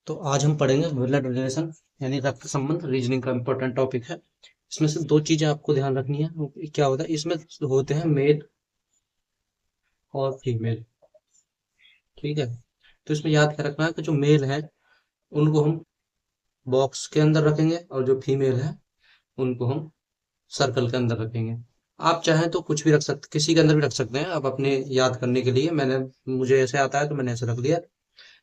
तो आज हम पढ़ेंगे ब्लड रिलेशन यानी रक्त संबंध। रीजनिंग का इंपॉर्टेंट टॉपिक है। इसमें से दो चीजें आपको ध्यान रखनी है। वो क्या होता है, इसमें होते हैं मेल और फीमेल। ठीक है, तो इसमें याद क्या रखना है कि जो मेल है उनको हम बॉक्स के अंदर रखेंगे और जो फीमेल है उनको हम सर्कल के अंदर रखेंगे। आप चाहें तो कुछ भी रख सकते, किसी के अंदर भी रख सकते हैं। आप अपने याद करने के लिए, मुझे ऐसे आता है तो मैंने ऐसे रख दिया।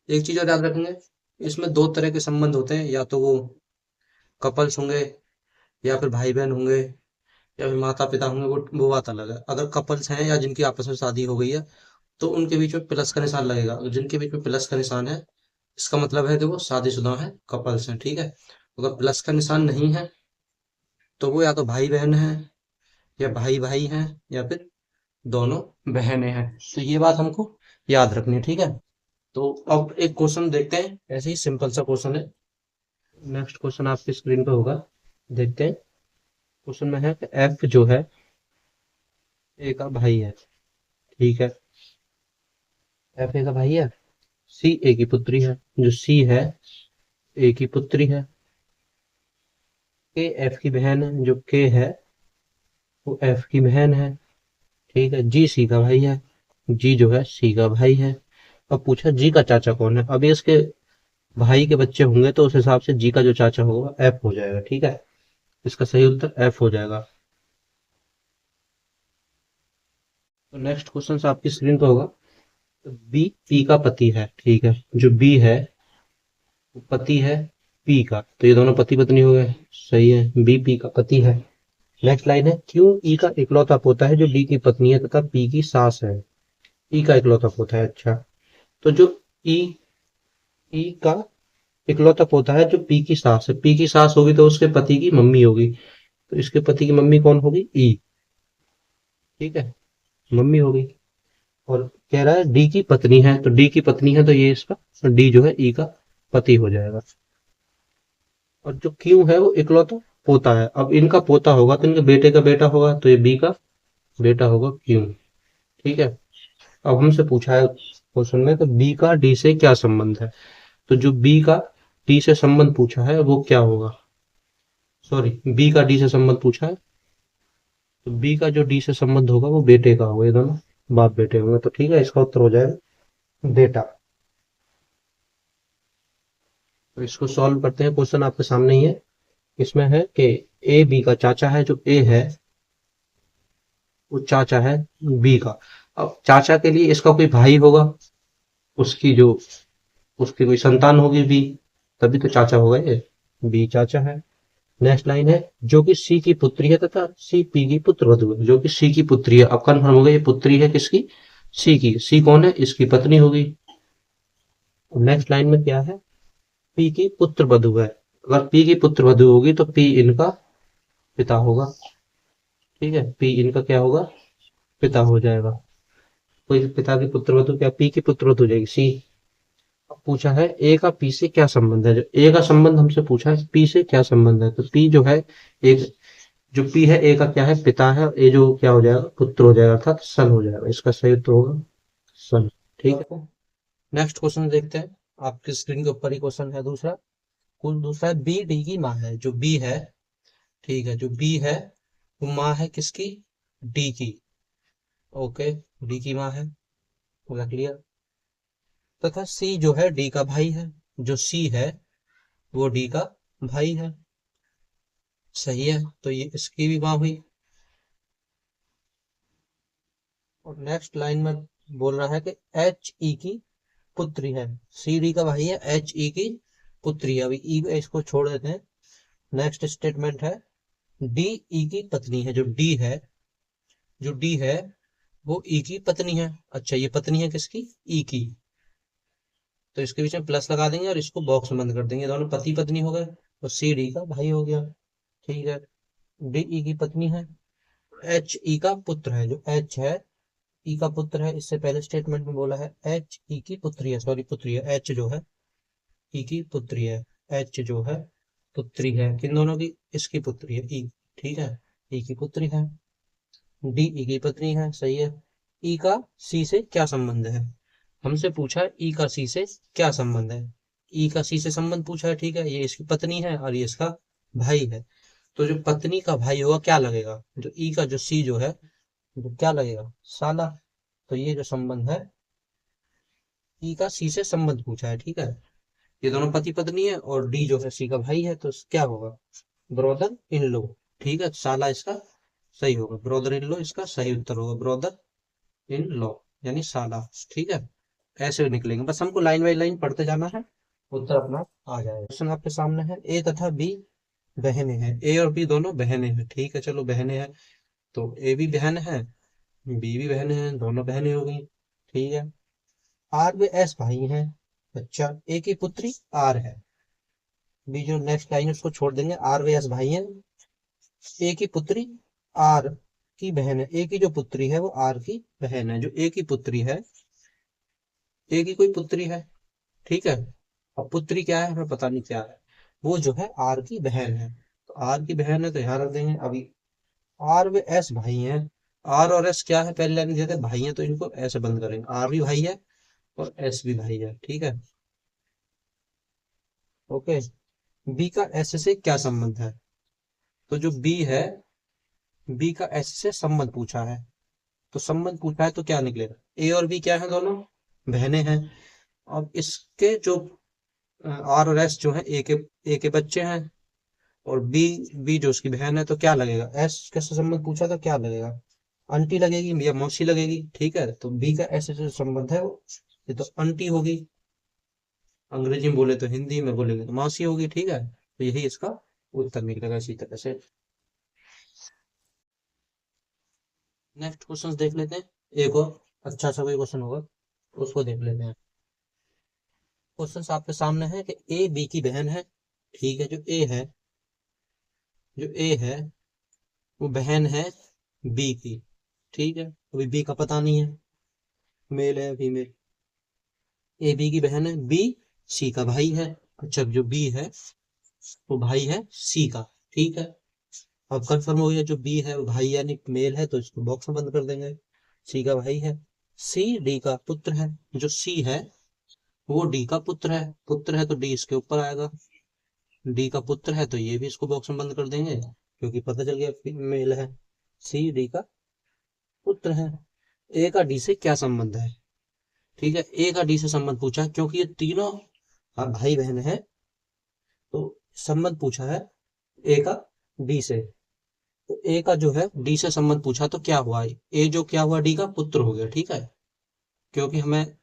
एक चीज और याद रखेंगे, इसमें दो तरह के संबंध होते हैं, या तो वो कपल्स होंगे या फिर भाई बहन होंगे या फिर माता पिता होंगे। वो बात अलग है। अगर कपल्स हैं या जिनकी आपस में शादी हो गई है तो उनके बीच में प्लस का निशान लगेगा। और जिनके बीच में प्लस का निशान है इसका मतलब है कि वो शादीशुदा हैं, कपल्स हैं। ठीक है, अगर प्लस का निशान नहीं है तो वो या तो भाई बहन है या भाई भाई हैं या फिर दोनों बहनें हैं। तो ये बात हमको याद रखनी है। ठीक है, तो अब एक क्वेश्चन देखते हैं। ऐसे ही सिंपल सा क्वेश्चन है। नेक्स्ट क्वेश्चन आपकी स्क्रीन पे होगा, देखते हैं। क्वेश्चन में है कि एफ जो है ए का भाई है। ठीक है, एफ ए का भाई है, सी ए की पुत्री है। जो सी है ए की पुत्री है। के एफ की बहन है। जो के है वो एफ की बहन है। ठीक है, जी सी का भाई है। जी जो है सी का भाई है। अब पूछा जी का चाचा कौन है। अब ये इसके भाई के बच्चे होंगे तो उस हिसाब से जी का जो चाचा होगा एफ हो जाएगा। ठीक है, इसका सही उत्तर एफ हो जाएगा। तो नेक्स्ट क्वेश्चन आपकी स्क्रीन पर होगा, बी पी का पति है। ठीक है, जो बी है वो पति है पी का, तो ये दोनों पति पत्नी हो गए। सही है, बी पी का पति है। नेक्स्ट लाइन है, क्यों ई का इकलौता पोता है जो डी की पत्नी है तथा पी की सास है। ई का इकलौता पोता है। अच्छा, तो जो ई ई का इकलौता पोता है जो पी की सास है। पी की सास होगी तो उसके पति की मम्मी होगी, तो इसके पति की मम्मी कौन होगी, ई। ठीक है, मम्मी होगी। और कह रहा है डी की पत्नी है, तो डी की पत्नी है तो ये इसका डी जो है ई का पति हो जाएगा। और जो क्यू है वो इकलौता पोता है। अब इनका पोता होगा तो इनके बेटे का बेटा होगा, तो ये बी का बेटा होगा क्यू। ठीक है, अब हमसे पूछा है क्वेश्चन में तो बी का डी से क्या संबंध है। तो जो बी का डी से संबंध पूछा है वो क्या होगा, सॉरी, बी का डी से संबंध पूछा है तो बी का जो डी से संबंध होगा वो बेटे का होगा। ये दोनों बाप बेटे होंगे, तो ठीक है, इसका उत्तर हो जाएगा बेटा। तो इसको सॉल्व करते हैं। क्वेश्चन आपके सामने ही है। इसमें है कि ए बी का चाचा है। जो ए है वो चाचा है बी का। अब चाचा के लिए इसका कोई भाई होगा, उसकी जो उसकी कोई संतान होगी बी, तभी तो चाचा होगा ये। बी चाचा है। नेक्स्ट लाइन है, जो कि सी की पुत्री है तथा सी पी की पुत्र वधु है। जो कि सी की पुत्री है, अब कन्फर्म हो गया ये पुत्री है किसकी, सी की। सी कौन है, इसकी पत्नी होगी। नेक्स्ट लाइन में क्या है, पी की पुत्र वधु है। अगर पी की पुत्र वधु होगी तो पी इनका पिता होगा। ठीक है, पी इनका क्या होगा, पिता हो जाएगा। कोई पिता की पुत्र वधु क्या पी की पुत्र वधु हो जाएगी, सी। अब पूछा है ए का पी से क्या संबंध है। जो ए का संबंध हमसे पूछा है पी से क्या संबंध है, तो पी जो है एक, जो पी है ए का क्या है, पिता है। ए जो क्या हो जाएगा, पुत्र हो जाएगा, अर्थात सन हो जाएगा। इसका सही उत्तर होगा सन। ठीक है, नेक्स्ट क्वेश्चन देखते हैं। आपकी स्क्रीन के ऊपर ही क्वेश्चन है दूसरा। कुल दूसरा है, बी डी की माँ है। जो बी है, ठीक है, जो बी है वो माँ है किसकी, डी की। ओके, डी की माँ है, पूरा क्लियर। तथा सी जो है डी का भाई है। जो सी है वो डी का भाई है। सही है, तो ये इसकी भी माँ हुई। और नेक्स्ट लाइन में बोल रहा है कि एच ई की पुत्री है। सी डी का भाई है, एच ई की पुत्री है। अभी ई इसको छोड़ देते हैं। नेक्स्ट स्टेटमेंट है, डी ई की पत्नी है। जो डी है, जो डी है वो ई की पत्नी है। अच्छा, ये पत्नी है किसकी, ई की, तो इसके बीच में प्लस लगा देंगे और इसको बॉक्स में बंद कर देंगे। दोनों पति पत्नी हो गए, तो सी डी का भाई हो गया। ठीक है, डी ई की पत्नी है, एच ई का पुत्र है। जो एच है ई का पुत्र है। इससे पहले स्टेटमेंट में बोला है एच ई की पुत्री है, सॉरी पुत्री है। एच जो है ई की पुत्री है, एच जो है पुत्री है। किन दोनों की, इसकी पुत्री है ई। ठीक है, ई की पुत्री है। डी ई की पत्नी है, सही है। ई का सी से क्या संबंध है, हमसे पूछा है ई का सी से क्या संबंध है। ई का सी से संबंध पूछा है, ठीक है, ये इसकी पत्नी है और ये इसका भाई है। तो जो पत्नी का भाई होगा क्या लगेगा, जो ई का जो सी जो है वो क्या लगेगा, साला। तो ये जो संबंध है, ई का सी से संबंध पूछा है, ठीक है, ये दोनों पति पत्नी है और डी जो है सी का भाई है, तो क्या होगा, ब्रदर इन लो, ठीक है, साला इसका सही होगा, ब्रदर इन लो इसका सही उत्तर होगा, ब्रदर इन लॉ यानी साला, ठीक है। ऐसे निकलेंगे, बस हमको लाइन बाई लाइन पढ़ते जाना है, उत्तर अपना आ जाएगा। क्वेश्चन आपके सामने है, ए तथा बी बहनें हैं, ए और बी दोनों बहनें हैं, ठीक है, चलो बहनें हैं, तो ए भी बहन है, बी भी बहनें हैं, दोनों बहनें हो गई, ठीक है। आर व एस भाई हैं, अच्छा, ए की पुत्री आर है, बी जो नेक्स्ट लाइन उसको छोड़ देंगे, आर व एस भाई हैं, ए की पुत्री आर की बहन है, ए की जो पुत्री है वो आर की बहन है, जो ए की पुत्री है, ए की कोई पुत्री है, ठीक है, अब पुत्री क्या है हमें पता नहीं क्या है, वो जो है आर की बहन है, तो आर की बहन है तो यहाँ रख देंगे। अभी आर व एस भाई हैं, आर और एस क्या है, पहले लाइन दिया था भाई है, तो इनको ऐसे बंद करेंगे, आर भी भाई है और एस भी भाई है, ठीक है, ओके। बी का एस से क्या संबंध है, तो जो बी है, बी का एस से संबंध पूछा है, तो संबंध पूछा है तो क्या निकलेगा, ए और बी क्या है, दोनों बहनें हैं। अब इसके जो आर और एस जो है ए के बच्चे हैं, और बी बी जो उसकी बहन है, तो क्या लगेगा, एस कैसे संबंध पूछा था, क्या लगेगा, आंटी लगेगी या मौसी लगेगी, ठीक है, तो बी का एस से संबंध है वो, ये तो आंटी होगी, अंग्रेजी में बोले तो हिंदी में बोलेंगे तो मौसी होगी, ठीक है, तो यही इसका उत्तर निकलेगा इसी तरह से। नेक्स्ट क्वेश्चन देख लेते हैं, एक और अच्छा सा कोई क्वेश्चन होगा उसको देख लेते हैं। क्वेश्चन आपके सामने है कि ए बी की बहन है, ठीक है, जो ए है वो बहन है बी की, ठीक है, अभी बी का पता नहीं है, मेल है फीमेल, ए बी की बहन है, बी सी का भाई है, अच्छा, जो बी है वो भाई है सी का, ठीक है, अब कंफर्म हो गया, जो बी है वो भाई यानी मेल है, तो इसको बॉक्स में बंद कर देंगे, सी का भाई है, सी डी का पुत्र है, जो सी है वो डी का पुत्र है तो डी इसके ऊपर आएगा, डी का पुत्र है तो ये भी इसको बॉक्स में बंद कर देंगे, क्योंकि पता चल गया मेल है, सी डी का पुत्र है। ए का डी से क्या संबंध है, ठीक है, ए का डी से संबंध पूछा है, क्योंकि ये तीनों भाई बहन है, तो संबंध पूछा है ए का डी से, तो ए का जो है डी से संबंध पूछा तो क्या हुआ, ए जो क्या हुआ, डी का पुत्र हो गया, ठीक है, क्योंकि हमें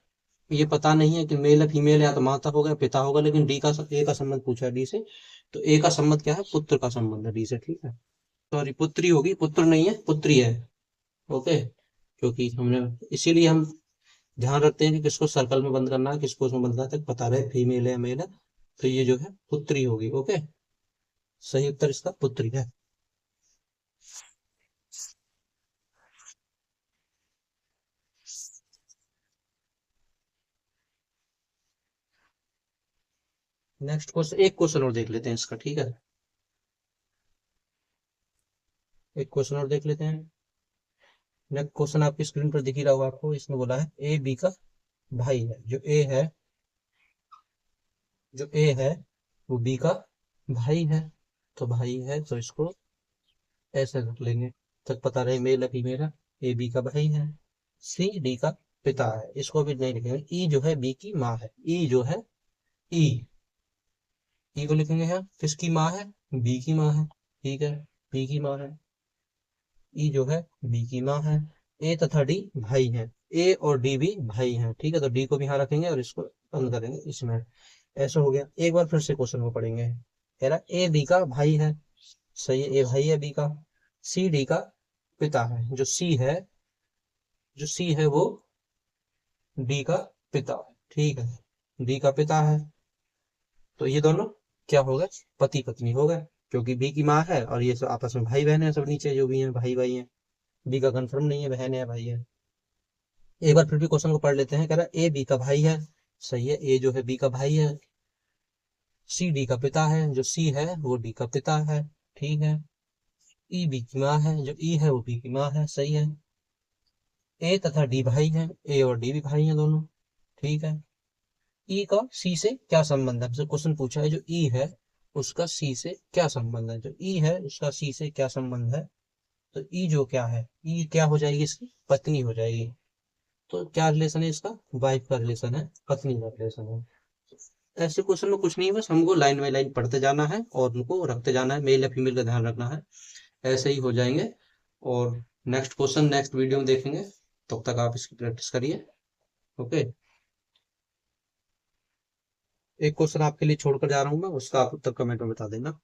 ये पता नहीं है कि मेल है फीमेल है, या तो माता होगा पिता होगा, लेकिन डी का ए का संबंध पूछा है डी से, तो ए का संबंध क्या है, पुत्र का संबंध है डी से, ठीक है, सॉरी पुत्री होगी, पुत्र नहीं है पुत्री है, ओके, क्योंकि हमने इसीलिए हम ध्यान रखते हैं कि किसको सर्कल में बंद करना है, किसको उसमें बंद करना है, पता रहे फीमेल है मेल है, तो ये जो है पुत्री होगी, ओके, सही उत्तर इसका पुत्री है। नेक्स्ट क्वेश्चन, एक क्वेश्चन और देख लेते हैं इसका, ठीक है, एक क्वेश्चन और देख लेते हैं। नेक्स्ट क्वेश्चन आपकी स्क्रीन पर दिख ही रहा होगा आपको, इसमें बोला है ए बी का भाई है, जो ए है वो बी का भाई है, तो भाई है तो इसको ऐसे रख लेंगे, तक पता रहे मेल है फीमेल है, ए बी का भाई है, सी डी का पिता है, इसको भी नहीं लिखेंगे, ई जो है बी की माँ है, ई जो है ई ई को लिखेंगे यहाँ, किसकी माँ है, बी की माँ है, ठीक है, बी की माँ है, ई जो है बी की माँ है, ए तथा डी भाई हैं, ए और डी भी भाई हैं, ठीक है, तो डी को भी यहाँ रखेंगे और इसको बंद करेंगे इसमें, ऐसा हो गया। एक बार फिर से क्वेश्चन को पढ़ेंगे, कह रहा ए बी का भाई है, सही है, ए भाई है बी का, सी डी का पिता है, जो सी है वो डी का पिता है, ठीक है, डी का पिता है, तो ये दोनों क्या हो गए, पति पत्नी हो गए, क्योंकि बी की माँ है और ये सब आपस में भाई बहन है, सब नीचे जो भी हैं भाई भाई हैं, बी का कंफर्म नहीं है, बहन है भाई है। एक बार फिर भी क्वेश्चन को पढ़ लेते हैं, कह रहा ए बी का भाई है, सही है, ए जो है बी का भाई है, सी डी का पिता है, जो सी है वो डी का पिता है, ठीक है, ई बी की माँ है, जो ई है वो बी की माँ है, सही है, ए तथा डी भाई है, ए और डी भी भाई हैं दोनों, ठीक है, ई का सी से क्या संबंध है, हमसे क्वेश्चन पूछा है जो ई है उसका सी से क्या संबंध है, जो ई है उसका सी से क्या संबंध है। तो ई जो क्या है, ई क्या हो जाएगी, इसकी पत्नी हो जाएगी। तो क्या रिलेशन है इसका, वाइफ का रिलेशन है, पत्नी का रिलेशन है। ऐसे क्वेश्चन में कुछ नहीं है, बस हमको लाइन बाई लाइन पढ़ते जाना है और उनको रखते जाना है, मेल या फीमेल का ध्यान रखना है, ऐसे ही हो जाएंगे। और नेक्स्ट क्वेश्चन नेक्स्ट वीडियो में देखेंगे, तब तक आप इसकी प्रैक्टिस करिए। ओके। एक क्वेश्चन आपके लिए छोड़कर जा रहा हूँ मैं, उसका आप उत्तर कमेंट में बता देना।